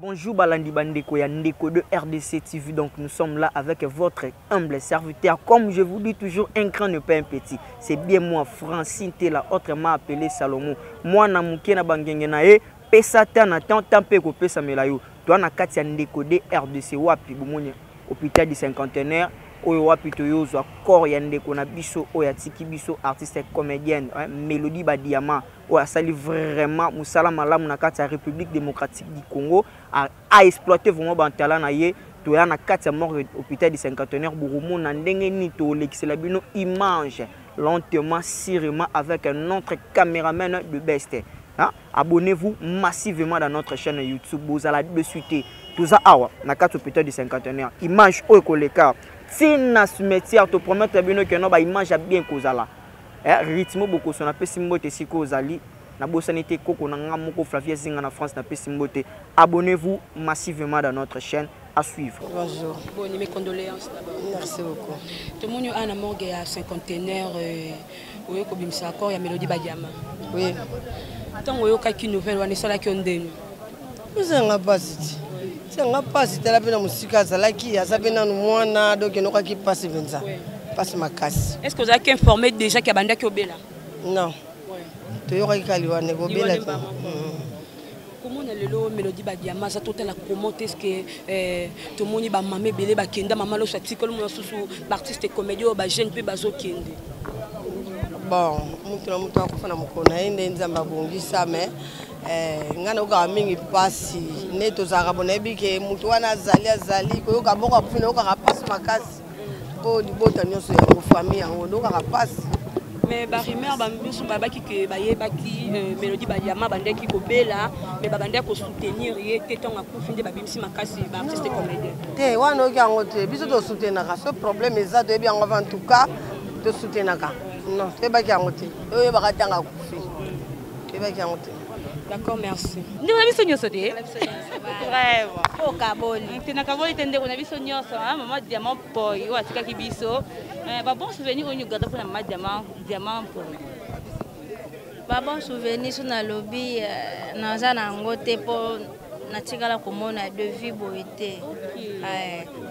Bonjour Balandi Bandeko ya Ndeko de RDC TV. Donc nous sommes là avec votre humble serviteur. Comme je vous dis toujours, un grand ne pas un petit. C'est bien moi, Francine Tela, autrement appelé Salomon. Moi na muke na bangenge na e, pesa ta na tant pe ko pesa melayo. Toi na kati ya Ndeko de RDC wapi bumonya hôpital du cinquantenaire. Oyo wapi toyozo corps ya Ndeko na biso oya tiki biso artiste comédienne Mélodie Badiama oya sali vraiment musala malamu na kati ya République démocratique du Congo a exploiter vraiment ban talent na ye toya na kati ya mort hôpital du cinquantenaire Burumu na ndenge ni to lekisela bino image lentement sûrement avec un autre caméraman de best. Hein? Abonnez-vous massivement dans notre chaîne YouTube. Vous allez de suite tout ça awa na kati hôpital du cinquantenaire image oyo koleka. Si na cimetière te promettre bien que non ba image bien kozala rythme beaucoup son appel simbote siko ozali na bosanité koko na ngamoko Flavia Zinga na France na simbote. Abonnez-vous massivement dans notre chaîne à suivre. Bonjour. Bon, mes condoléances d'abord. Merci beaucoup. Tout le monde a un morgue à cinquantenaire oui comme ça encore il y a Mélodie Badiama. Oui. Tant que quelques nouvelles on est sur la condamnée. Vous avez un passage. C'est un passage de la peine musique à Zalaki, à Sabina Mouana, donc il n'y a qui passe 20 ans. Passe ma casse. Est-ce que vous avez informé déjà qu'il y a Banda qui est là? Non. Tu y aura qui est là. Comment on a le Mélodie Badiama, ça tout la comment est-ce que tout le monde va mamé belé ba kenda maman lo chati comme on sous artiste comédien ba jeune pe bazo kende. Bon, mutu akufana mukona ende nzamba bongisa mais ngana uka mingi pasi neto za kabona bike mutu wana azali ko yoka boka pfuna yoka pasi makasi po libota nyonso ya famille yango doka pasi. Mais Barimer bambiso babaki ke bayebaki Mélodie Badiama bandeki ko bela mais babanda ko soutenir yete tonga kufinde babimisi makasi ba artiste comédien. Te wana oki yango te biso to soutenir ka ce problème eza to bien en tout cas to soutenir ka. Non, te baki yango te. Oyo bakatanga kufi. Te baki yango te. D'accord, merci. Nous avons vu ce Vraiment. Oh, Kaboli. Tu n'as qu'à voir les on a vu son maman diamant pour y avoir qui biso. Bon souvenir on y garde pour la maman diamant pour. Bon souvenir sur la lobby dans un angote pour natikala komona de vie boité.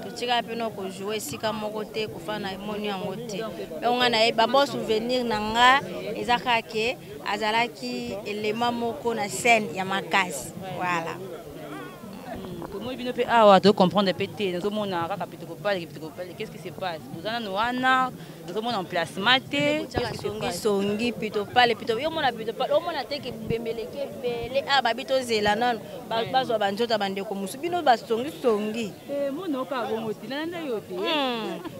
Totika pe no ko jouer sika moko te ko fana moni yango te. Mais on a na bon souvenir nanga ezaka ke azalaki élément moko na scène ya makasi. Voilà. Moi bien pe awa to comprendre pété nous mon na ka pété ko parler qu'est-ce qui se passe? Vous en noana nous mon en place maté songi plutôt parler plutôt yo mona plutôt parler on a te ke bembeleke belé ah babito zela non bazo banjota bande ko musu bino ba songi mon ka ngoti nanda yote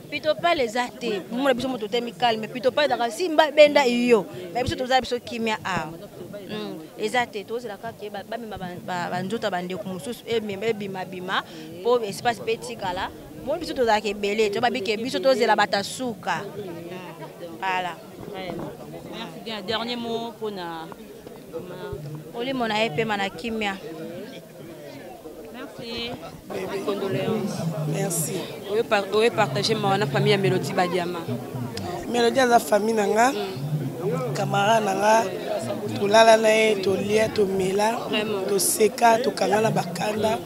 plutôt pas les athées mon biso moto te mi calme plutôt pas dans simba benda iyo mais biso to za biso kimia ah exact tous la ka ke ba banjota bande ko musu bima pour espace petit kala mon biso to za ke belé to ba bi ke biso to zela batasuka. Voilà. Merci bien. Dernier mot pour na. Oli mona épée mana kimia. Merci. Condoléances. Merci. Oui, partager ma famille à Mélodie Badiama. Mélodie à la famille nanga. Camarade nanga. Tolala na to lia to mela to seka to kangana bakanda.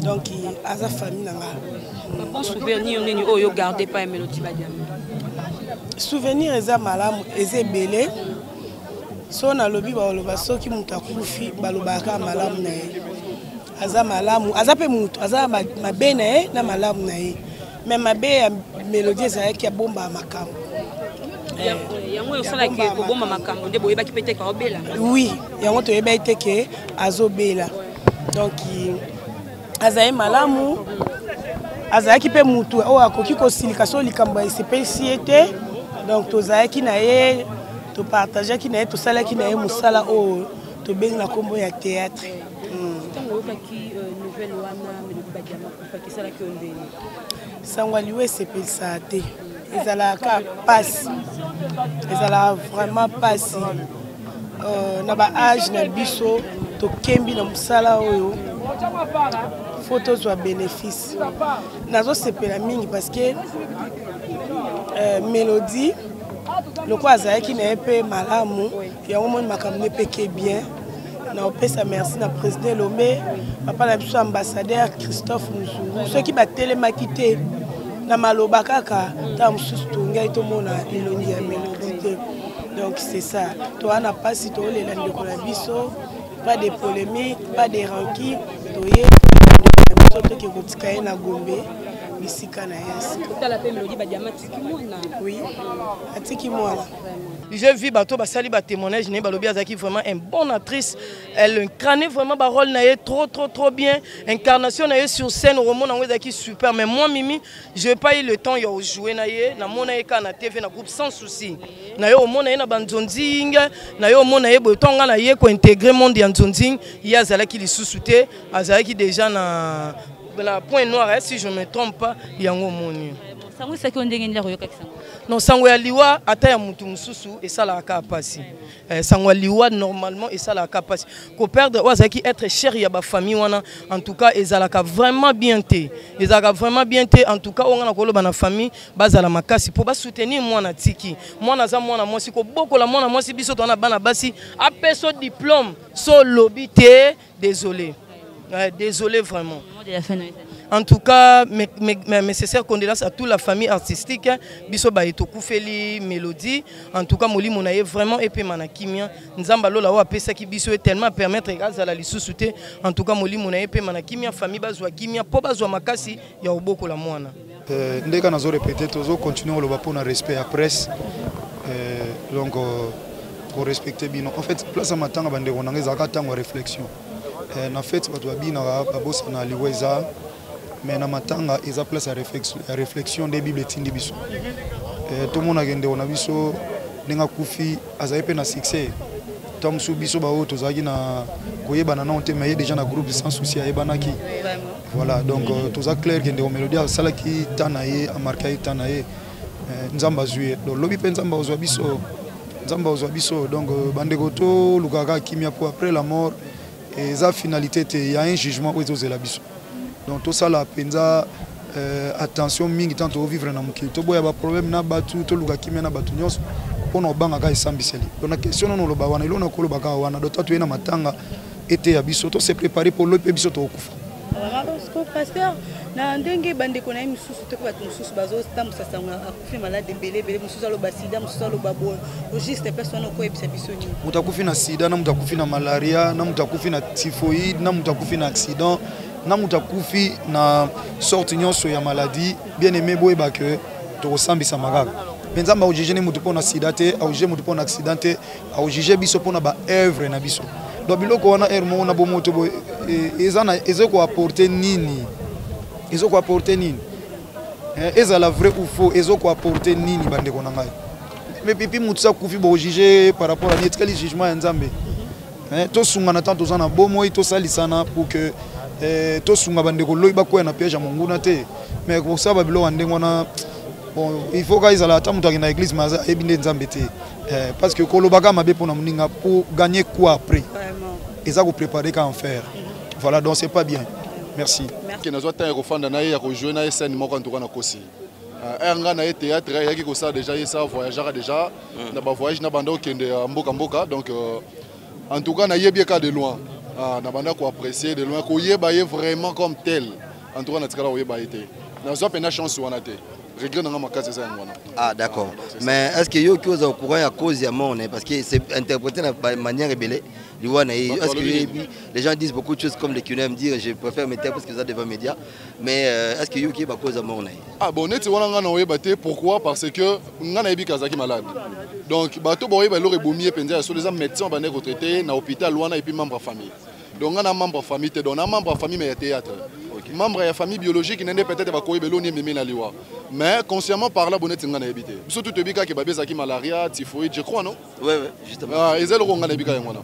Donc à sa famille nanga. Bon souvenir ni oyo garder pas Mélodie Badiama. Souvenir eza malamu eze belé so na lobi ba loba soki mutu akufi balobaka malamu na ye aza malamu aza pe mutu aza mabe na ye na malamu na ye mais mabe ya Mélodie eza ki bomba makambo yango yo sala ki ko bomba makambo nde boyeba ki pete ka obela. Oui yango to yeba ite ke azobela donc aza malamu aza ki pe mutu o akoki ko silika so likambo esepesi ete. Donc tozaya ki na ye to partager ki na ye to sala ki na ye musala o to benga kombo ya théâtre. Tango ki nouvelle wana Mélodie Badiama ko ki sala ki ondeni. Sangwali we sepelisa te. Ezala ka passe. Ezala vraiment passe. Na ba âge na biso to kembi na musala oyo. Photos soit bénéfice. Nazo sepela mingi parce que Mélodie le quoi azaki na pe malamu ya omoni makamne peke bien na opesa merci na président Lomé papa na biso ambassadeur Christophe Muzungu ceux qui batelemaki te na maloba kaka ta mosusu tongai tomona elongi ya mélodie te. Donc c'est ça toi na pasi to lela ndeko na biso pas de polémique pas de rancune toye biso to ke kotika ye na Gombe bisika na yes tala pe Mélodie Badiama tiki mwana oui atiki mwana. J'ai vu bateau basali ba témoignage né balobi azaki vraiment une bonne actrice, elle incarnait vraiment ba rôle naé trop bien, incarnation naé sur scène au moment où azaki super, mais moi Mimi j'ai pas eu le temps de jouer naé na mona eka na TV na groupe sans souci naé au monde naé na banzonzing naé au monde naé botonga naé ko intégrer monde ya nzonzing ya azalaki li sous-souté azalaki déjà na la point noir si je me trompe pas yango moni sango saki ondenge ndela koyoka kisango. Non, sango ya liwa ata ya mutu mususu et ça la kapasi. Sango ya liwa normalement et ça la kapasi. Ko perdre wazaki être cher ya ba famille wana en tout cas ezalaka vraiment bien té. Ezalaka vraiment bien té en tout cas on na koloba na famille bazala makasi pour ba soutenir mwana tiki. Mwana za mwana mwasi ko bokola mwana mwasi biso to na bana basi apeso diplôme so lobité désolé. Désolé vraiment. En tout cas, mes nécessaires condoléances à toute la famille artistique. Biso ba etokufeli Mélodie. En tout cas, moli monaye vraiment épé manakimia. Nzamba lola wa pesa ki biso tellement permettre grâce à la lisusuté. En tout cas, moli monaye épé manakimia famille bazwa kimia po bazwa makasi ya oboko la mwana. Ndeka nazo répéter tozo continuer le bapon na respect à presse. Donc pour respecter bino. En fait, place à matanga bande ronanga zaka tango réflexion. En fait, bato babina babosa na liweza. Mais na matanga eza place à réflexion des bibles tindi biso tout le monde a gende on a biso ninga kufi azayepe na succès tom su biso ba auto zaki na koyeba na onte mais déjà na groupe sans souci ayebanaki voilà donc tout ça clair gende o Mélodie sala ki tanaye a marqué tanaye nzamba zué donc lobi pe nzamba ozwa biso donc bandeko to lukaka kimia pour après la mort et za finalité il y a un jugement où ils la biso. Donc tout ça la penza attention mingi tant au vivre na mukili to boya ba problème na batu to luka kimia na batu nyos pona banga ka esambiseli. Donc la question no lo ba wana ilona ko lo baka wana dota to ena matanga été ya biso to se préparer pour le biso to okufa. Pasteur na ndenge bande ko na misusu te ko batu misusu bazo tambusa sanga akufi malade belé misusu lo basida misusu lo babo juste personne ko ebisa biso ni mutakufi na sida na mutakufi na malaria na mutakufi na typhoïde na mutakufi na accident na mutakufi na sorte nyonso ya maladie bien aimé boyeba que to resambisa makaka penza ba ojuger ne mutu pona sida te a ojuger mutu pona accident te a ojuger biso pona ba œuvre na biso do biloko wana ermo na bo moto bo ezana ezoko apporter nini eza la vraie ou faux ezoko apporter nini bande ko na ngai mais pipi mutu sa kufi bo ojuger par rapport à nietkali jugement ya nzambe to sunga na tanto zana bo moi to salisana pour que to sunga bande ko loyi bakoya na piège monguna te mais pour ça babilo wande ngona bon il faut qu'ils ala ta mutu na église mais ebinde nzambe te parce que kolobaka mabe pona muninga pour gagner quoi après et ça vous préparer qu'à en faire voilà donc c'est pas bien merci qui nazo ta refanda na ya ko jouer na scène moko en tout cas na kosi nga na théâtre ya ki ko ça déjà ça voyager déjà na ba voyage na banda okende mboka donc en tout cas na yebi ka de loin na banda ko apprécier de loin ko yeba vraiment comme tel en tout cas na tikala yeba été na zo pena chance wana te regret na makasi ça ngwana. Ah d'accord, mais est-ce que yo qui au courant à cause ya mon parce que c'est interprété de manière rebelle est-ce que les gens disent beaucoup de choses comme les qui aiment dire je préfère me taire parce que ça devant médias mais est-ce que yo qui ba cause ya mon ah bon net wana ngana oyeba te pourquoi parce que ngana yebi kazaki malade donc bato boye ba lo rebomier penza so les médecins ba ne retraité na hôpital wana et puis membre famille donc ngana membre famille te donc na membre famille mais théâtre membre de la famille biologique n'est peut-être pas coïbé l'oni mais la liwa mais consciemment par là bonnet ngana habité surtout te bika ke babé zaki malaria typhoïde je crois non ouais justement ah ezelo ko ngana bika ngona.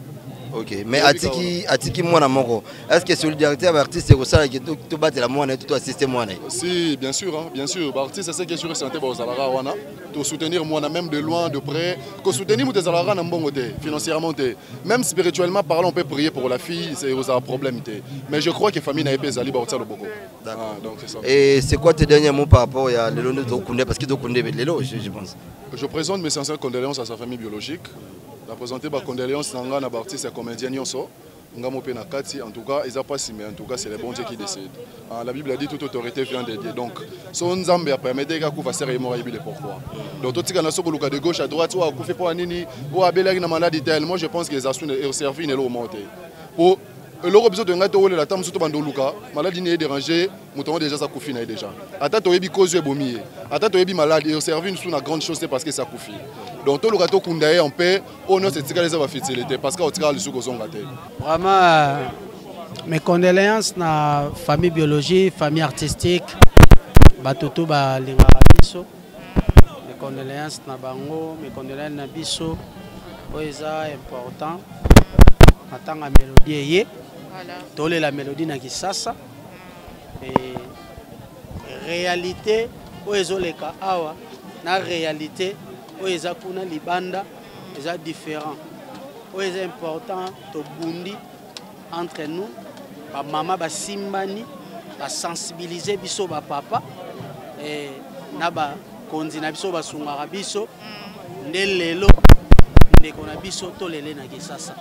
Ok, mais atiki moi na moko. Est-ce que solidarité avec artiste c'est ça qui tout battre la moi tout assister moi Si, bien sûr artiste c'est ce qui est sûr santé ba ozalara wana to soutenir moi même de loin de près que soutenir mo ozalara na mbongo te financièrement te même spirituellement parlant on peut prier pour la fille c'est un problème te mais je crois que famille na epé zali ba otsa loboko. D'accord. Donc c'est ça. Et c'est quoi tes derniers mots par rapport à Lelo Ndokunde parce que Ndokunde Lelo je pense. Je présente mes sincères condoléances à sa famille biologique. La présenter ma condoléance à l'artiste et comédien Nyonso. ngamo pe na kati. En tout cas, ils a pas si, mais en tout cas, c'est le bon Dieu qui décide. La Bible a dit toute autorité vient de Dieu. Donc, son Nzambe a permis de koufa serre et mora Bible pourquoi. Donc tout tika na soko luka de gauche à droite ou a koufe pour nini ou a belaki na maladie tel. Moi je pense que les assuns et servi ne l'ont monté. Pour l'euro besoin de ngato ou la table surtout bando luka, maladie n'est dérangé, mouton déjà ça koufi na déjà. Ata to yebi cause bomi. Ata to yebi maladie et servi une na grande chose c'est parce que ça koufi. Donc tout le gâteau kundaye en paix, on a cette tika les va fitélité parce que au tika le suko zonga te. Vraiment mes condoléances na famille biologique, famille artistique, batutu ba lingaka biso. Mes condoléances na bango, mes condoléances na biso. Oeza important. Atanga mélodie yé. Voilà. Tolé la mélodie na Kisasa. Et réalité oezoleka awa na réalité oeza kuna libanda eza différent. Oeza important to bundi entre nous. Ba mama ba simbani ba sensibiliser biso ba papa et na ba konzi na biso ba sungara biso nde lelo ndeko na biso to lele na Kisasa.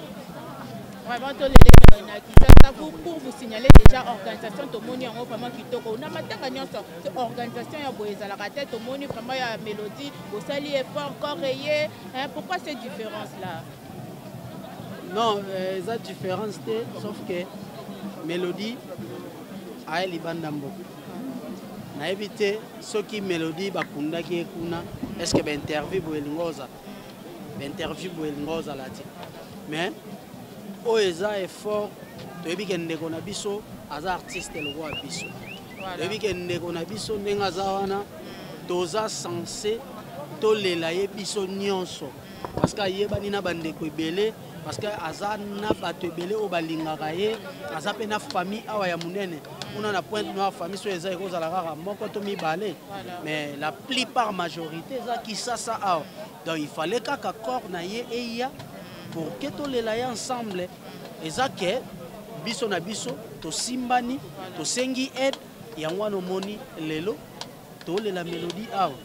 Vraiment to lele na Kisasa pour vous signaler déjà organisation to moni en vraiment kitoko na matanga nyonso organisation ya boeza la tête to moni vraiment ya mélodie au sali effort correyé pourquoi cette différence là? Non, cette différence sauf que mélodie a libanda mbo na éviter ceux qui mélodie bakunda qui kuna est-ce que interview boelingoza la ti mais oeza effort to ebi kende kona biso aza artiste le roi biso ebi kende kona biso ndenga za wana toza censé to lela ye biso nyonso parce que yebani na bandeko ebele parce que aza na bato ebele o balingaka ye aza pe na famille awa ya munene on a Pointe Noire famille so eza ekozala kaka moko to mibale mais la plupart majorité eza Kisasa awa donc il fallait kaka corps na ye eya pour que to lela ye ensemble eza ke biso na biso to simbani to sengi aide yango wana omoni lelo to lela mélodie awa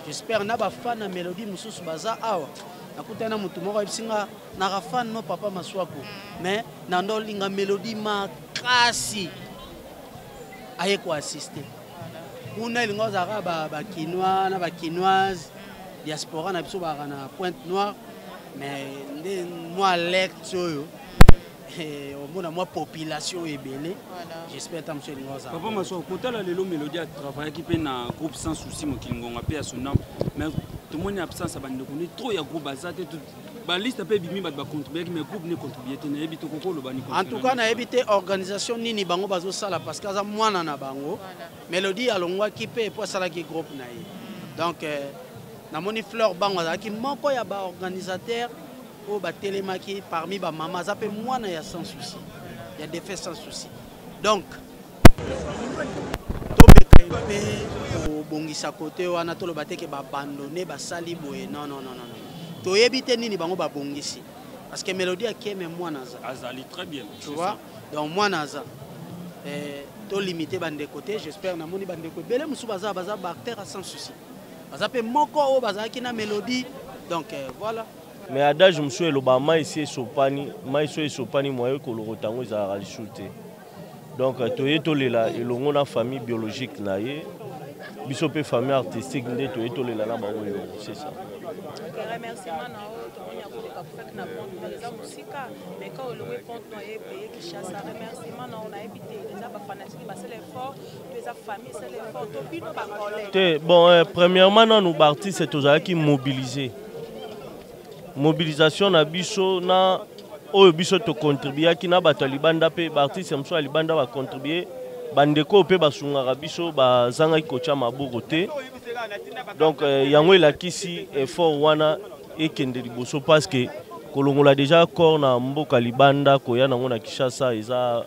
j'espère na ba fan na mélodie mususu baza awa nakutana mutu moko ebisinga na rafan no papa maswaku mais nando linga mélodie makasi aye ko assister kuna linga zaka ba kinois na ba kinoise diaspora na biso ba na Pointe Noire mais nde moi lecture au monde moi population ebele j'espère tam monsieur linga zaka papa maswaku kotala lelo mélodie a travailler qui pe na groupe sans souci mo kilingonga pe ya sonam mais tout le monde est absent, ça va nous connaître trop. Il y a gros bazar, la liste peut bimi, va contribuer, mais groupe ne contribue pas. En tout cas, on a évité organisation ni bango bazo sala parce que ça moi na bango. Mélodie alongwa qui peut pour ça qui groupe na. Donc na moni fleur bango qui manko ya ba organisateur au ba télémaki parmi ba maman ça peut moi na ya sans souci. Il y a des faits sans souci. Donc bongisa côté wana to lo bateke ba abandonner ba sali boye non to yebite nini bango ba bongisi parce que mélodie a keme moi naza azali très bien tu vois donc moi naza to limiter bande côté j'espère na moni bande ko belé musu baza acteur sans souci baza pe moko o baza ki na mélodie donc voilà mais adage musu elobama ici sopani mai so sopani moyo ko lo rotango za rajouter donc toye tolela elongo na famille biologique na ye biso pe famille artistique nde toye tolela na bango yo c'est ça remerciement na o to monya ko ka fek na Pointe Noire za musika mais quand o lowe Pointe Noire e payer Kinshasa remerciement na on a évité les ba fanatique ba c'est l'effort les familles c'est l'effort to bino ba collègue bon premièrement nous artistes c'est tous qui mobiliser mobilisation na biso na oyo biso to contribuer ki na bato libanda pe artiste mso libanda va contribuer bandeko pe basungaka biso bazanga kocha maboko te donc yango elakisi effort wana ekende liboso parce que kolongola déjà corps na mboka libanda koya nango na Kinshasa eza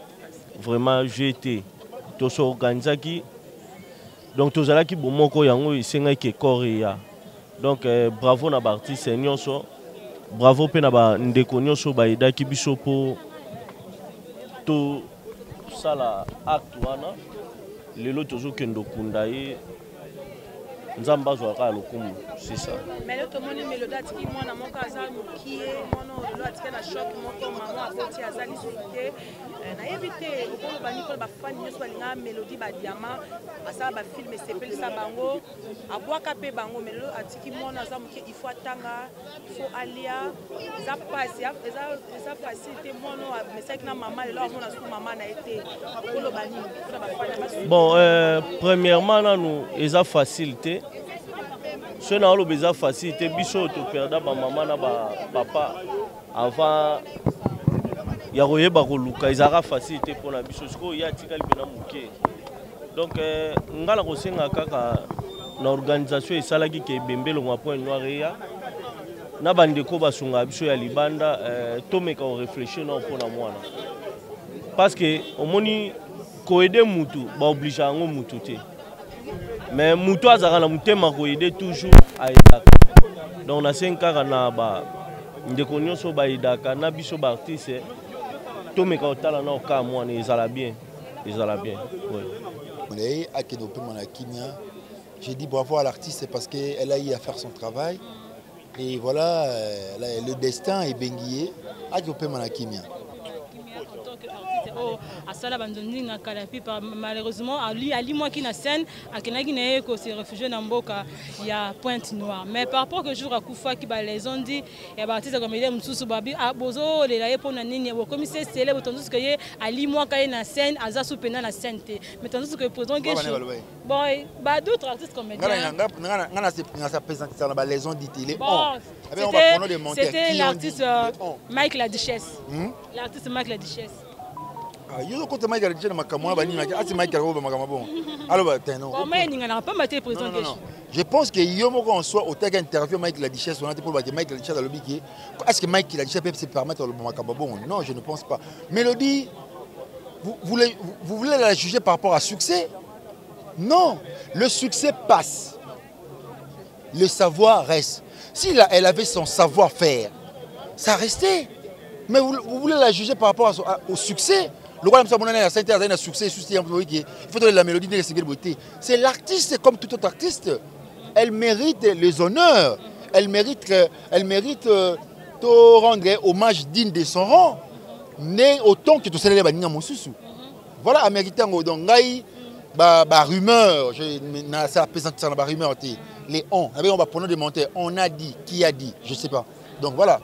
vraiment jeté to so organizaki donc tozalaki bomoko yango esengaki corps ya donc bravo na artiste nyonso bravo pe na ba ndeko nyonso ba edaki biso po to sala acte wana lelo tozo kendo kunda ye nzambe azwaka lokumu, c'est ça. Mais le tomoni mélodie atiki mwana moko aza mokie mwana lo atiki na choc moko maman aboti aza lisuite nayebi te okoloba nini mpona bafani nyonso balinga mélodie badiama asala bafilme esepelisa bango abwaka mpe bango mais lelo atiki mwana aza mokie il faut atanga il faut alia eza pasi eza facile te mwana amesaki na mama lelo amona suku mama na ye te okoloba nini mpona bafani bon premièrement nanu eza facilité ce na oloba eza facilité biso toperda bamama na bapapa avant ya koyeba koluka ezalaka facilité mpona biso sikoyo ya atikali mpena moke donc nga na kosenga kaka na organisation esalaki ke ebembe longwa point noir eya na bandeko basungaka biso ya libanda tomeka korefléchir nao mpona mwana parce que omoni koede mutu baoblige yango mutu te mais mutu azalaka na motema koede toujours aedaka donc nasengi kaka na bandeko nyonso baedaka na biso baartiste tomeka otala na okaa mwana ezala bien oui. J'ai dit bravo à l'artiste parce qu'elle a eu à faire son travail et voilà le destin est benguié à Diopé Manakimia. Asala bandondinga kalapi malheureusement ali moi qui na scène akenaki na ko se réfugié na mboka ya Pointe Noire mais par rapport que jour à Koufa qui ba les ont dit et ba artiste comme il mususu babi bozo le la pona nini bo commissaire célèbre tandis que ali moi ka na scène aza soupena na scène mais tandis que posons que boy ba d'autres artistes comédiens ngana sa présenter ça ba les ont dit il est c'était l'artiste Mike la Duchesse l'artiste Mike la Duchesse. Yo ko Mike la Duchesse makamwa ba nini ati Mike la roba makamwa bon alors ba teno je pense que yo moko en soi au tag interview Mike la Duchesse on a dit pour Mike la Duchesse le biki est-ce que Mike la Duchesse peut se permettre le makamwa bon non je ne pense pas. Mélodie vous voulez la juger par rapport à succès? Non, le succès passe, le savoir reste. Si elle avait son savoir-faire, ça restait. Mais vous voulez la juger par rapport au succès? Le roi a un succès, il faut donner la mélodie de la beauté. C'est l'artiste comme tout autre artiste. Elle mérite les honneurs. Elle mérite de rendre hommage digne de son rang. Né autant que tout cela est Mosusu. Voilà, américain, donc, rumeur, ça présente ça dans rumeur. Les on va prendre des montées. On a dit, qui a dit, je ne sais pas. Donc voilà.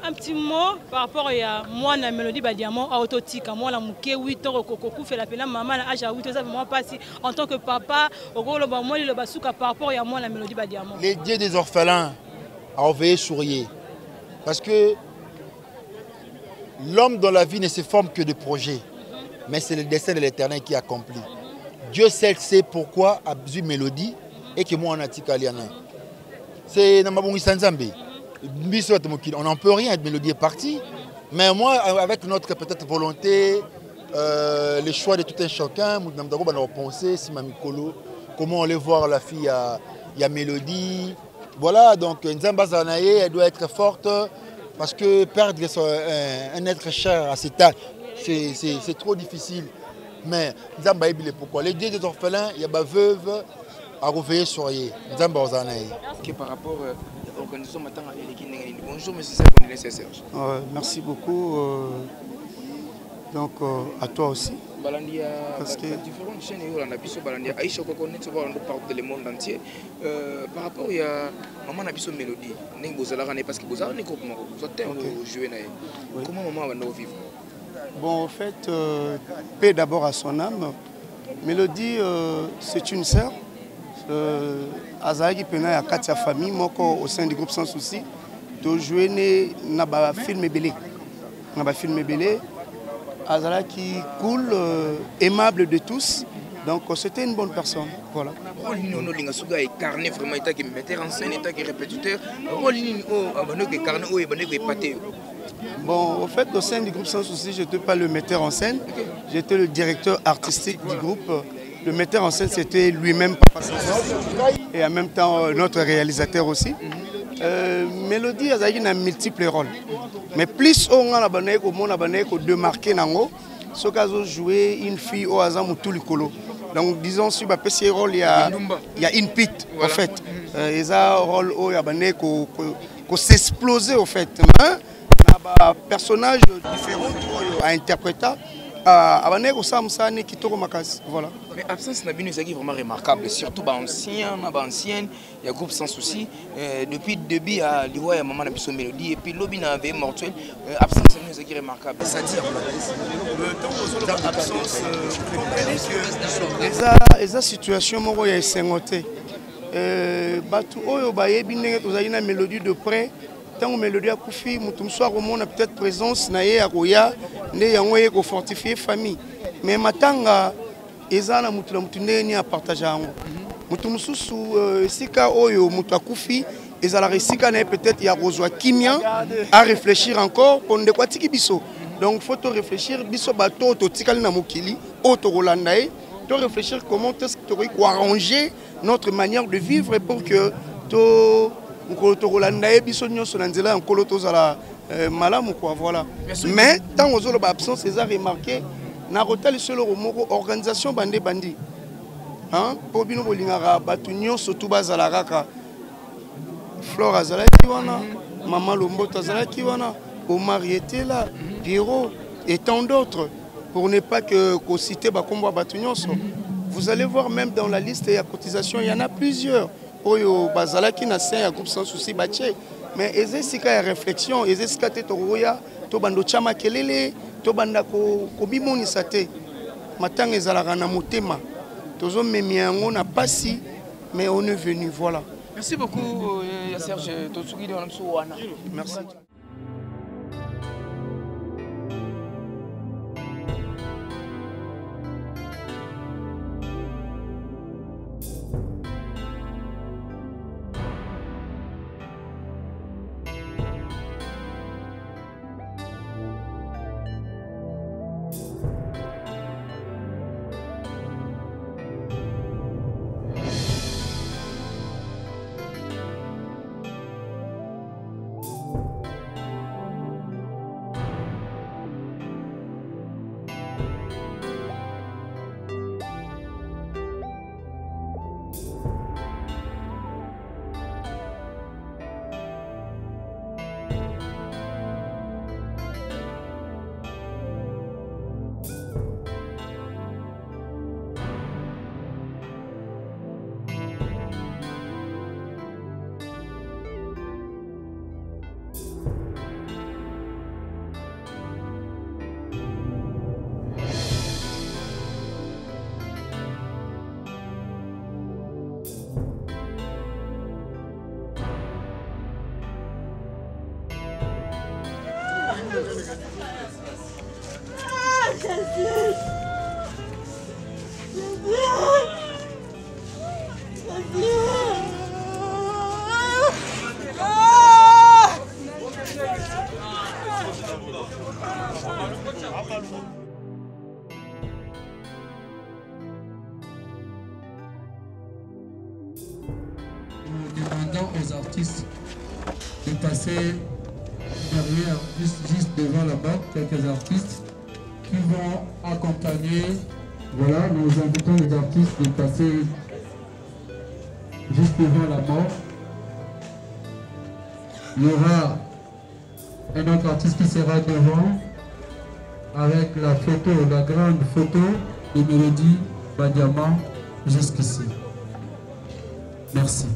Un petit mot par rapport à moi, la mélodie Badiamant, à Autotica. Moi, la mouké 8 ans, Coco fait la peine, maman, à 8 ans, ça moi pas si en tant que papa, au gros, moi, le basouka par rapport à moi, la mélodie Badiamant. Les dieux des orphelins a envoyé sourire. Parce que l'homme dans la vie ne se forme que de projets. Mais c'est le destin de l'Éternel qui accomplit. Dieu seul sait pourquoi a besoin de mélodie et que moi, on a Tikaliana. C'est Namabongi Sanzambe. On n'en peut rien, la mélodie est partie. Mais moi, avec notre peut-être volonté, le choix de tout un chacun, on a pensé, comment on allait voir la fille à Mélodie. Voilà, donc Nzamba Zanaye, elle doit être forte parce que perdre un être cher à cet âge, c'est trop difficile. Mais Nzamba Ibile, pourquoi? Les dieux des orphelins, il y a des veuves à reveiller sur eux. Nzamba Zanaye. Par rapport l'organisation matin à Elikine. Bonjour, monsieur Serge. Merci beaucoup. Donc, à toi aussi. Parce que différentes chaînes, on a vu Balandia, Aïcha Kokonet, partout le monde entier. Par rapport à Maman Nabiso Mélodie, parce que vous avez joué. Comment maman va nous vivre? Bon, en fait, paix d'abord à son âme. Mélodie, c'est une sœur. Azaki Pena a quatre famille, moi au sein du groupe Sans Souci, de jouer dans film belé, Azala qui cool, aimable de tous, donc c'était une bonne personne, voilà. Carnet vraiment état qui metteur en scène, état qui répétiteur. Bon, au fait, au sein du groupe Sans Souci, je n'étais pas le metteur en scène, j'étais le directeur artistique du groupe. Le metteur en scène, c'était lui-même, et en même temps notre réalisateur aussi. Mélodie, elle a multiples rôles. Mais plus on a démarqué, ce qu'elle a joué une fille au hasard, tout le colo. Donc disons sur le PC rôle il y a une pit en fait. Et ça rôle où il y a qu'on s'exploser au fait. Un personnage différent à interpréter. Voilà. Mais l'absence n'a est vraiment remarquable, surtout ancienne, il y a groupe sans souci. Depuis le début, il y a maman qui mélodie et puis lobby n'avait mortuel. L'absence est remarquable. C'est-à-dire l'absence, les situations est sengoté. Batu oyo bayebi ndenge tozali na mélodie de près. Tant mélodie a koufi, mutum soir au monde peut-être présence na ye akoya ne yango ye ko fortifier famille. Mais matanga ezana mutu na mutu ndeni a partager yango. Mutum susu sika oyo mutu akufi ezala resika na peut-être ya rozwa kimia à réfléchir encore pour de quoi tiki biso. Donc faut to réfléchir biso bato to tikali na mokili auto rolanda e to réfléchir comment est-ce que tu aurais arranger notre manière de vivre pour que to voilà. Mais tant aux autres absence, c'est ça remarqué. Na rotel sur le organisation bandi bandi. Hein? Pour bino bolingara batunyo surtout bazalaraka. Flore azalaki wana, Maman Lombota azalaki wana, Omar était là, Pierrot et tant d'autres. Pour ne pas que citer bakombo batunyo. Vous allez voir même dans la liste et à cotisation, il y en a plusieurs. Oyo bazalaki na sein groupe sans souci baché mais ezesika ya réflexion ezesika te toroya to bando chama kelele to banda ko bimonisa te matanga ezalaka na motema tozo memi yango na pasi mais on est venu voilà. Merci beaucoup Serge Totsugi de Wana. Merci. Nous demandons aux artistes de passer derrière, juste devant la barre, quelques artistes qui vont accompagner. Voilà, nous invitons les artistes de passer juste devant la mort. Il y aura un autre artiste qui sera devant avec la photo, la grande photo de Mélodie Badiama jusqu'ici. Merci.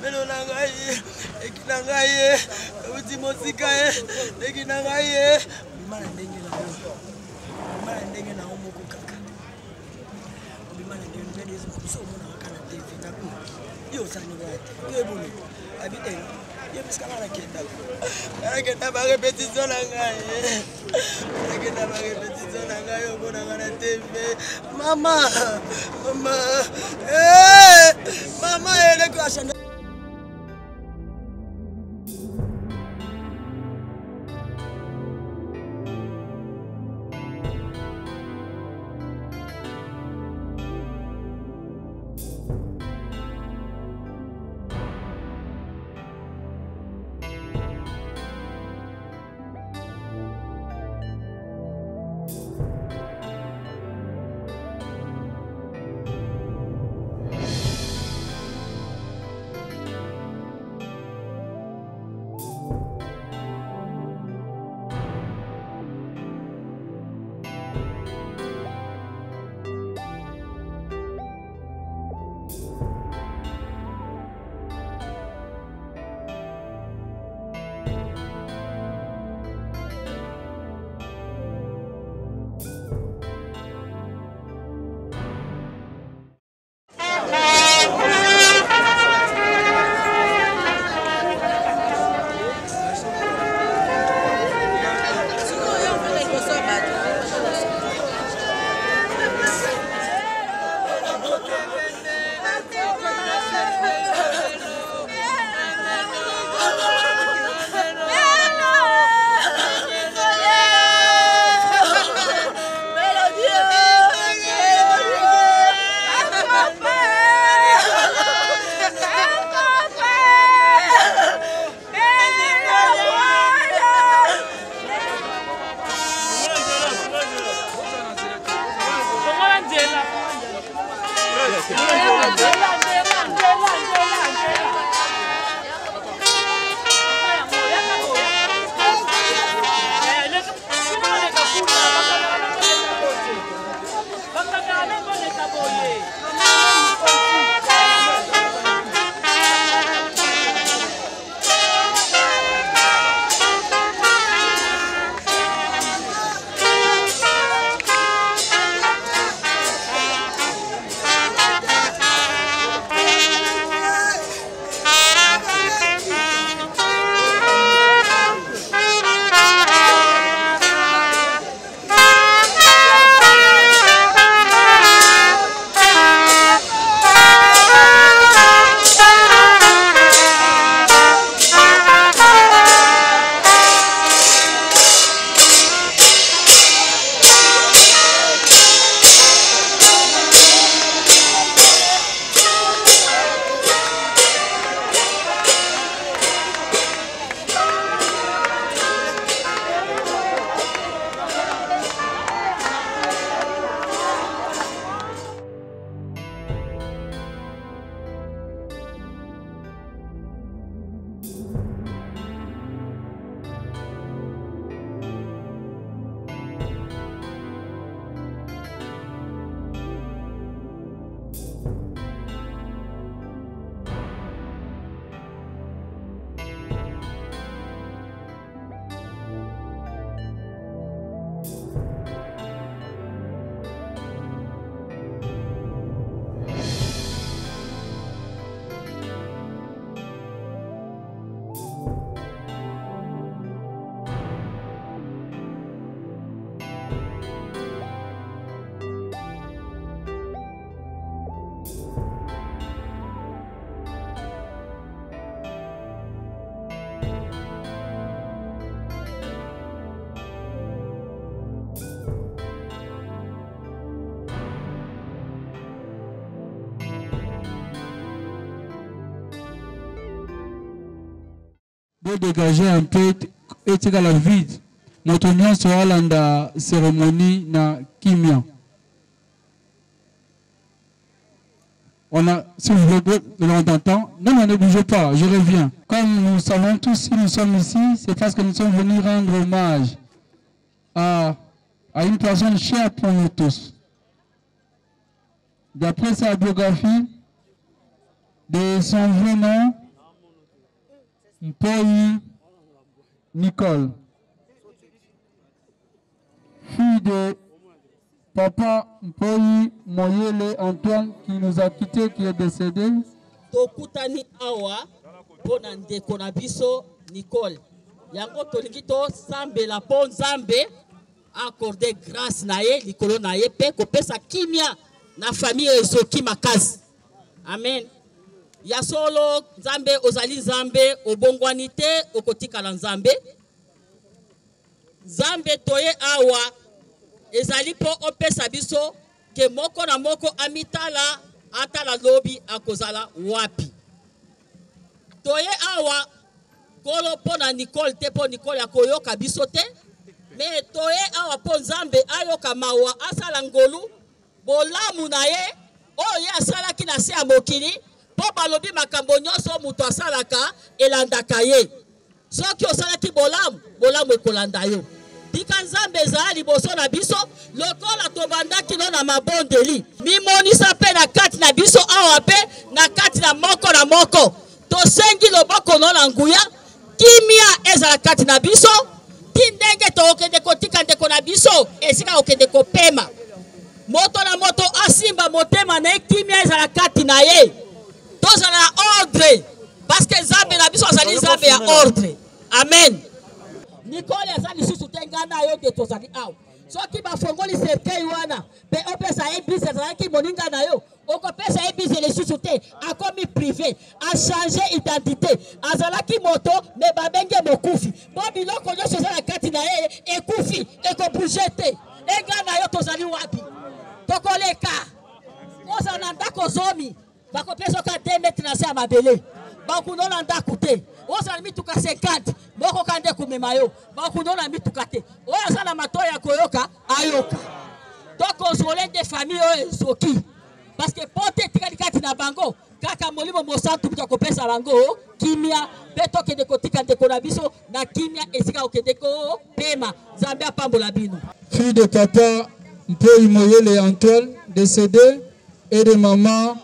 Melonangai, Ekinangai, Utimosikae, Ekinangai, Bimana ndenge na yo. Bimana ndenge na omoko kaka. Bimana ndenge na yo so mona kana TV na ku. Yo sani wate. Yo ebulu. Abite. Yo miskala na kenda. Ara kenda ba repetition na ngai. Ara kenda ba repetition na ngai yo bona kana TV. Mama. Mama. Mama ele kwa shanda. pour dégager un peu et tirer la vide. Notre union sera dans la cérémonie na kimia. On a, si vous voulez de l'entendre, non, ne bougez pas, je reviens. Comme nous savons tous, si nous sommes ici, c'est parce que nous sommes venus rendre hommage à une personne chère pour nous tous. D'après sa biographie, de son vrai nom, Mpoi Nicole, fille de Papa Mpoi Moyele Antoine qui nous a quittés, qui est décédé. Tokutani awa pona ndeko na biso Nicole. Yango tolingi to sambela po Nzambe accordé grâce na ye likolo na ye pe kopesa kimia na famille ezoki makasi. Amen. Ya solo Nzambe ozali Nzambe obongwani te okotikala Nzambe. Nzambe toye awa ezali po opesa biso ke moko na moko amitala atala lobi akozala wapi. Toye awa kolo po na Nicole te po Nicole akoyoka biso te. Mais toye awa po Nzambe ayoka mawa asala ngolu bolamu na ye oye asala ki na se ya mokili po balobi makambo nyonso muto asalaka elandaka ye. Soki osala ki bolamu ekolanda yo. Tika Nzambe ezala liboso na biso lokola tobandaki no na mabondeli mimonisa pe na kati na biso awa pe na kati na moko tosengi loboko no na nguya kimia ezala kati na biso tindenge tokende kotika ndeko na biso esika okende kopema moto na moto asimba motema na kimia ezala kati na ye tozala ordre parce que Nzambe na biso azali Nzambe ya ordre. Amen. Nicole azali susu tengana yo de tozali aw. Soki bafongoli cercueil wana pe opesa ebise azalaki moninga na yo okopesa ebise le susu te akomi privé a changer identité azalaki moto me babenge mokufi bo biloko nyonso ezala kati na ye ekufi ekobouge te enga na yo tozali wapi tokoleka ozala ndako zomi bakopesa ka 2 mètres na se ya mabele bakunona ndako te ozala mituka 50 boko kande kumema yo bakunona mituka te oyo azala matoya koyoka ayoka donc ozole de famille oyo ezoki parce que pote etikali kati na bango kaka molimo mosantu buta kopesa bango kimia pe tokende kotika ndeko na biso na kimia esika okende ko pema Nzambe apambola bino. Fille de papa Mpoi Moyele Antoine décédé et de maman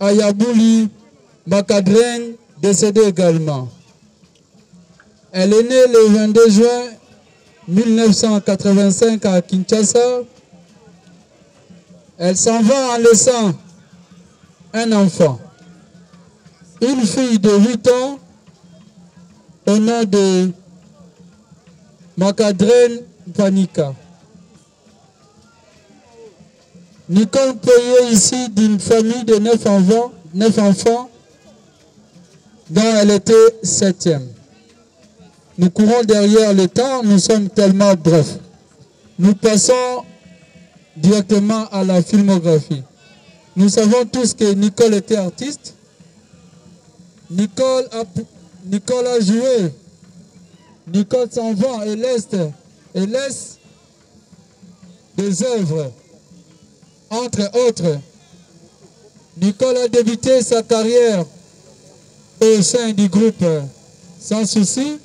Ayabouli Bakadren décédé également. Elle est née le 22 juin 1985 à Kinshasa. Elle s'en va en laissant un enfant, une fille de 8 ans au nom de Makadren Panika. Nicole Poyé ici d'une famille de 9 enfants dont elle était 7e. Nous courons derrière le temps, nous sommes tellement brefs. Nous passons directement à la filmographie. Nous savons tous que Nicole était artiste. Nicole a joué. Nicole s'en va et laisse des œuvres. Entre autres, Nicole a débuté sa carrière au sein du groupe Sans Souci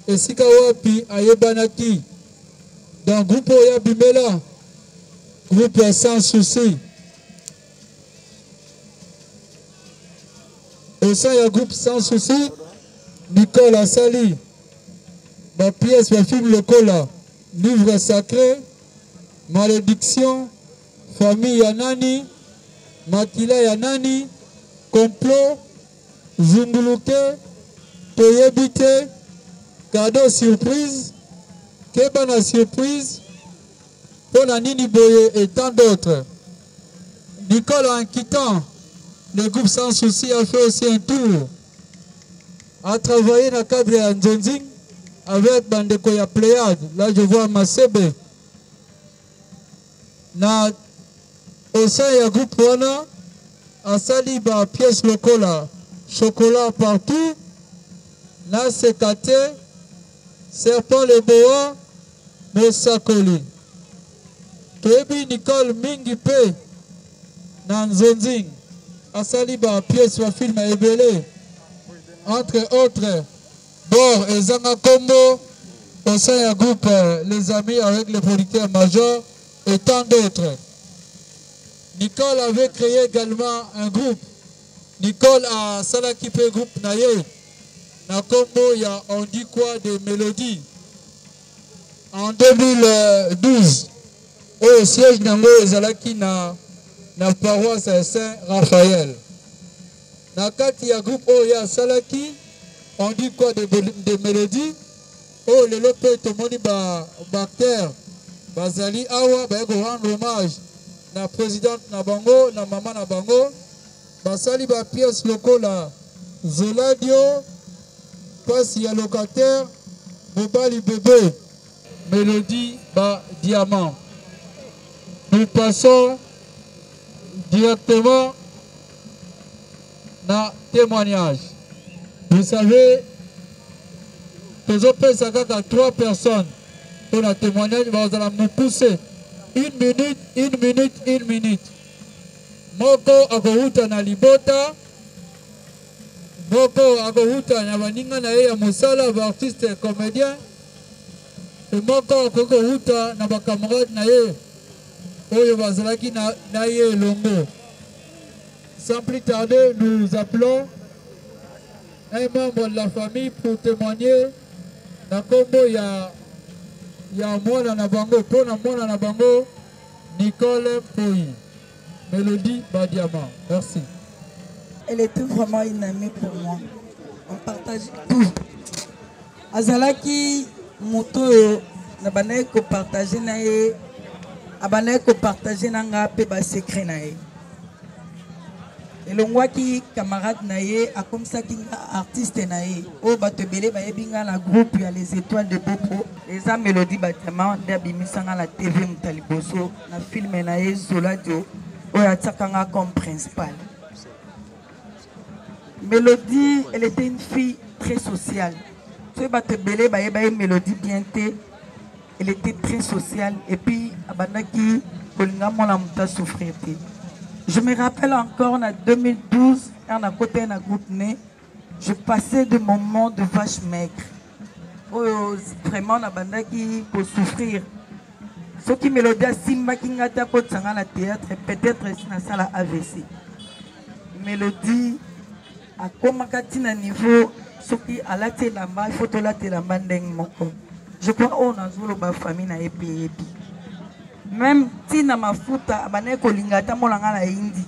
et Sikawapi Ayebanaki dans le groupe Oya Bimela, groupe Sans Souci. Au sein du groupe Sans Souci, Nicole a sali ma pièce, ma film le cola, livre sacré, malédiction, famille Yanani, Makila Yanani, complot, Zumbuluke, Toyebite, cadeau surprise, Kebana surprise, Ponanini Boye et tant d'autres. Nicole, en quittant le groupe Sans Souci, a fait aussi un tour, a travaillé dans le cadre à Nzonzing avec Bandekoya Pléade. Là, je vois Masebe. Au sein du groupe Wana, a sali ba pièce lokola, chocolat partout, na sekate serpent le boa mosakoli toyebi Nicole mingi pe na nzonzing asali ba pièce wa film ebele entre autres bord ezanga kombo au sein du groupe Les Amis avec le producteur major et tant d'autres. Nicole avait créé également un groupe. Nicole a salakipé groupe naye. Na kombo ya on dit quoi de mélodie. En 2012, au siège nango ezalaki na paroisse Saint-Raphaël. Na kati ya groupe oya salaki on dit quoi de mélodie. Oh, le lopé tomoni bactère bazali awa ba ko rendre hommage na présidente na bango na maman na bango basali ba pièce lokola Zoladio passe ya locataire mobali bébé mélodie ba diamant. Nous passons directement na témoignage. Vous savez Tozopesa kaka 3 personnes pour la témoignage, vous allez nous pousser 1 minute. Moko akohuta na libota, moko akohuta na baninga na ya mosala ba artiste comédien, et moko akohuta na ba camarade na ye oyo bazalaki na ye longo. Sans plus tarder, nous appelons un membre de la famille pour témoigner. Na kombo ya mwana na bango pona mwana na bango Nicole Poyi Mélodie Badiama. Merci. Elle était vraiment une amie pour moi. On partageait tout. Azalaki moto na banaye ko partager na ye abanaye ko partager na nga pe ba secret na ye. Elongwaki camarade na ye akomisaki artiste na ye o bato ebele bayebi nga na groupe ya les étoiles de Bopo eza Mélodie Badiama nde abimisanga na TV muta liboso na filme na ye Zoladio oyo atiaka nga comme principal. Mélodie, elle était une fille très sociale. Tu bato ebele bayeba ye Mélodie bien te, elle était très sociale et puis abandaki kolinga mona muta souffrir te. Je me rappelle encore en 2012, on a côté un groupe né, je passais de moments de vache maigre. Oh, vraiment, on a bandaki pour souffrir. Ce qui Mélodie a simba qui n'a pas de la théâtre, peut-être c'est dans ça la AVC. Mélodie a commencé à niveau, ce qui a la télé là-bas, il faut que la télé là-bas n'engmoko. Je crois qu'on a joué la famille na epi. Même si na mafuta abane ko lingata molanga na indi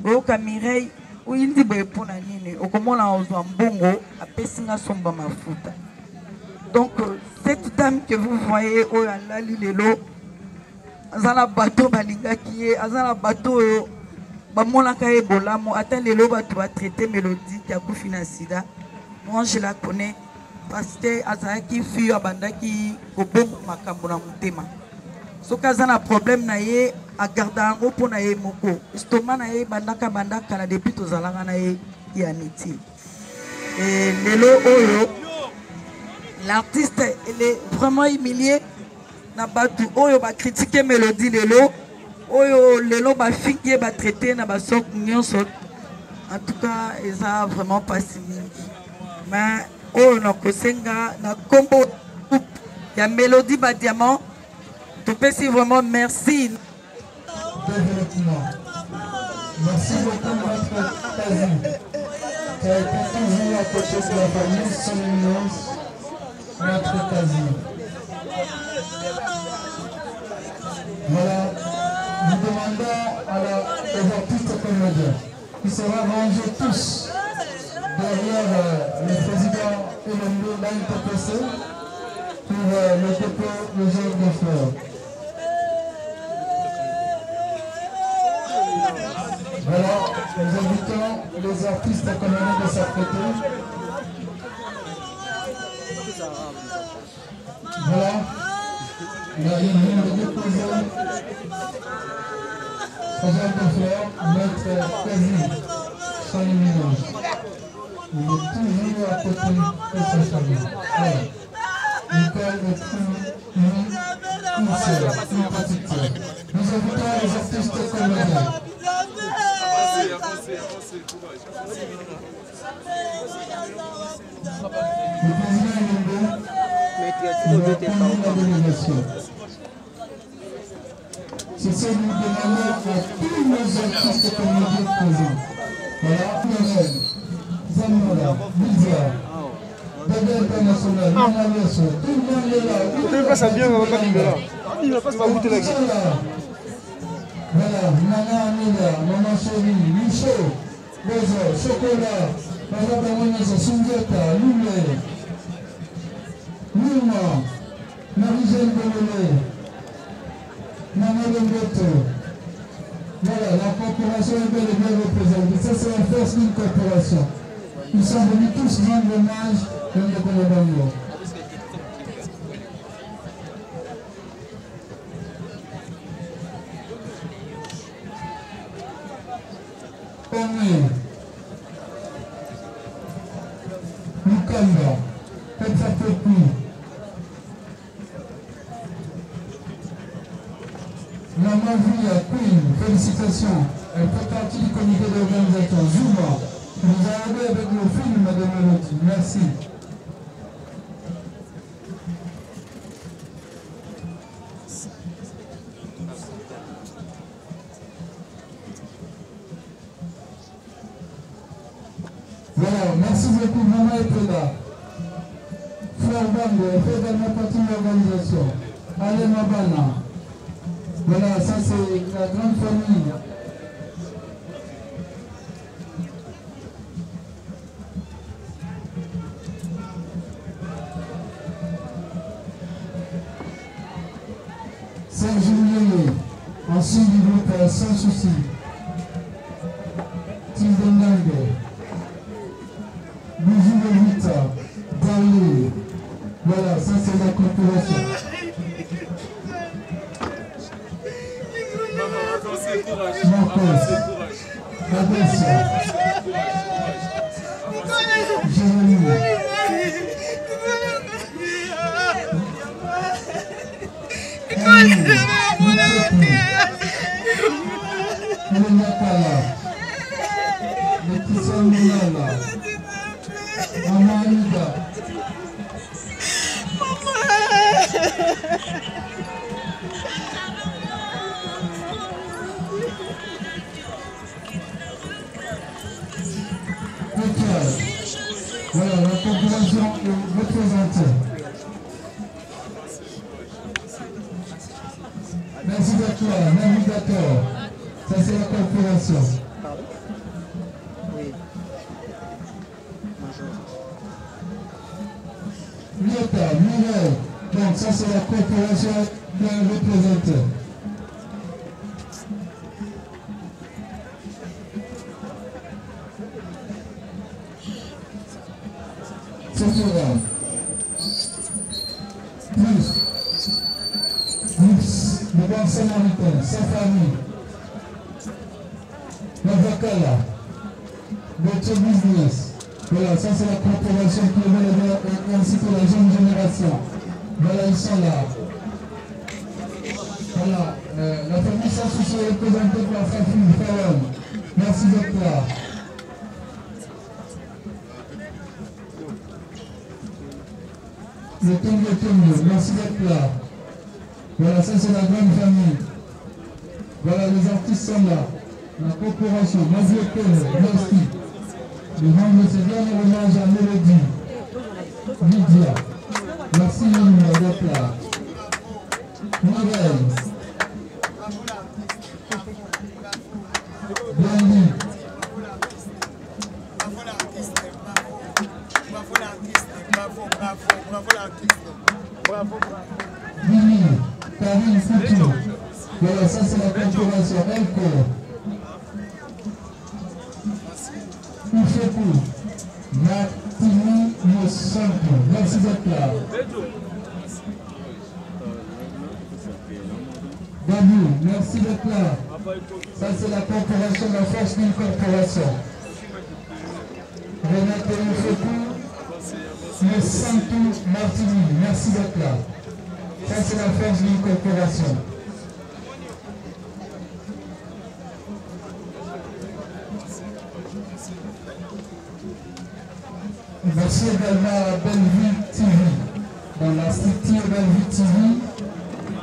o kamirei o indi boye pona nini o komona ozwa mbongo apesinga somba mafuta. Donc cette dame que vous voyez o alali lelo azala bateau balingaki ye azala bateau ba molaka e bolamo ata lelo bato ba traiter Mélodie ya kufina sida. Moi je la connais parce que azaki fille abandaki ko bomba makambo na mutema. So kazana problème na ye a garda ngo pona ye moko stoma na ye bandaka la depuis tozalanga na ye ya amitié. Et lelo oyo l'artiste elle est vraiment humilié na batu oyo ba critiquer Mélodie lelo oyo lelo ba fingi ba traiter na ba sok nyonso. En tout cas ça vraiment pas si mais oyo na kosenga na kombo ya Mélodie Badiama. Je peux dire vraiment merci. Développement. Merci beaucoup notre Kazi, qui a été toujours à côté de la famille, son éminence, notre Kazi. Voilà, nous demandons aux artistes comédiens qui se rangés tous derrière le président et le l'ANTPC pour le dépôt de genre de fleurs. Voilà, nous invitons les artistes à commander de s'apprêter. Voilà, il y a une déposée au genre de fleurs, notre Kazi, son éminence. Il est toujours à côté de sa famille. Voilà. Nicole est une sœur, une petite sœur. Nous invitons les artistes comédiens. Le président Yongo nous a conduit la délégation. C'est ce que nous demandons à tous nos artistes comédiens présents. Voilà, Noël, Zamola, Bizarre, Bébé International, Manaliaso, tout le monde est là. Vous ne passe bien, on va pas là. Il ne passe pas goûter la gueule. Voilà, Nana Amila, Maman Chérie, Michaud, Bozo, Chocolat, Madame Amonese, Sundiata, Loulé, Luma, Marie-Jeanne Bololé, Maman Lembeto. Voilà, la corporation est bel et bien représentée. Ça, c'est la force d'une corporation. Nous sommes venus tous rendre hommage à Ndeko Bango. Omé, Mukamba, Petra Pepi, Maman Villa, Queen, félicitations. Elle fait partie du comité d'organisation. Zuma, qui nous a aidé avec le film de Mélodie. Merci. Voilà, merci beaucoup, Maman Epeda. Fleur Bango, elle fait également partie de l'organisation. Allez Mabana. Voilà, ça c'est la grande famille. Serge Mouillé, ancien du groupe Sans Souci. Tim Dengange, Boujou Levita, Dalé. Voilà, ça c'est la corporation. Marcos, Adessa, Jérémy, Nakala, Laetitia Moulala, Amanida. Voilà, la population est représentée. Merci d'être là, navigateur. Ça c'est la corporation. Lieta, Mireille. Donc ça c'est la corporation qui est représentée. Sephora, plus, le bon samaritain, sa famille, la Vakala, votre business. Voilà, ça c'est la corporation qui est ainsi que la jeune génération. Voilà, ils sont là. Voilà, la famille Sans Souci est représentée par Fafi Faron. Merci d'être là. Le Tongo, merci d'être là. Voilà, ça c'est la grande famille. Voilà, les artistes sont là. La corporation, Maziotel, merci. Le rendre ce dernier hommage à Mélodie. Lydia. Merci Lydia d'être là. Mireille. Bienvenue. Billy, Karine Foutou. Voilà, ça c'est la corporation Elko. Oufekou. Martini Mosanto. Merci d'être là. Babou, merci d'être là. Ça c'est la corporation, la force d'une corporation. Renate Mfekou, le Santou Martini. Merci d'être là. Ça, c'est la force d'une coopération. Merci également à Bellevue TV, dans la structure Bellevue TV.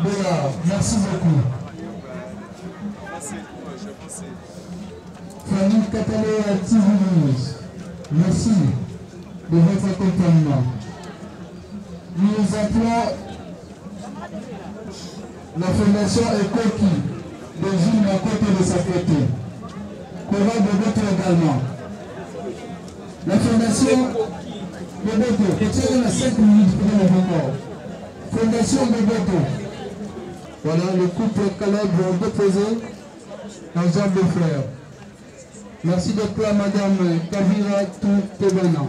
Béard, merci beaucoup. Famille Catalogue TV News, merci de votre accompagnement. Nous appelons la Fondation Ekoki de Gilles à côté de sa côté. Cora Boboto également. La Fondation Boboto, peut-être dans 5 minutes pour nous encore. Fondation Boboto. Voilà, le couple Caleb vont déposer un genre de fleurs. Merci d'être là, Madame Kavira Toubena.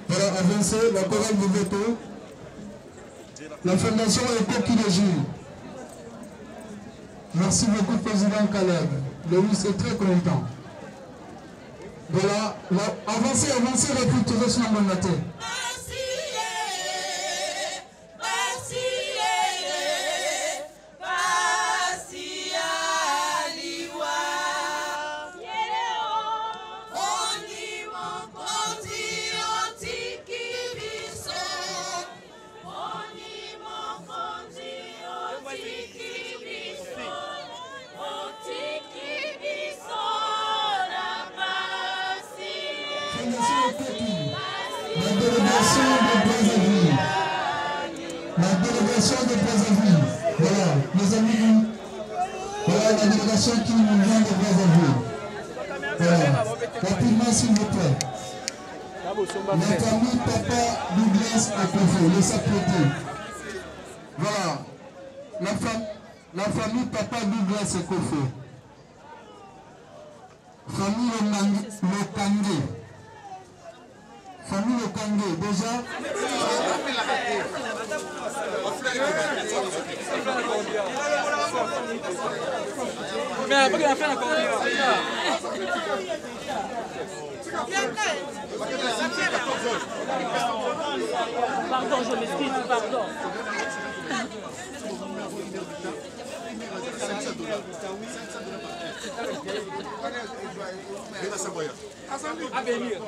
Voilà, avancez, la chorale Boboto. La Fondation Ekoki de Gilles. Merci beaucoup, Président Caleb. Louis est très content. Voilà, avancez, avancez, la culture sur la bonne tête. La délégation de Brazzaville. Voilà, les amis. Voilà la délégation qui nous vient de Brazzaville. Voilà, rapidement s'il vous plaît. La famille Papa Douglas à Kofo, le sacré. Voilà, la famille Papa Douglas à Kofo. Famille Lokangé. Famille Lokangé, déjà. Mais après, il a fait la pardon, je m'excuse, pardon. À venir.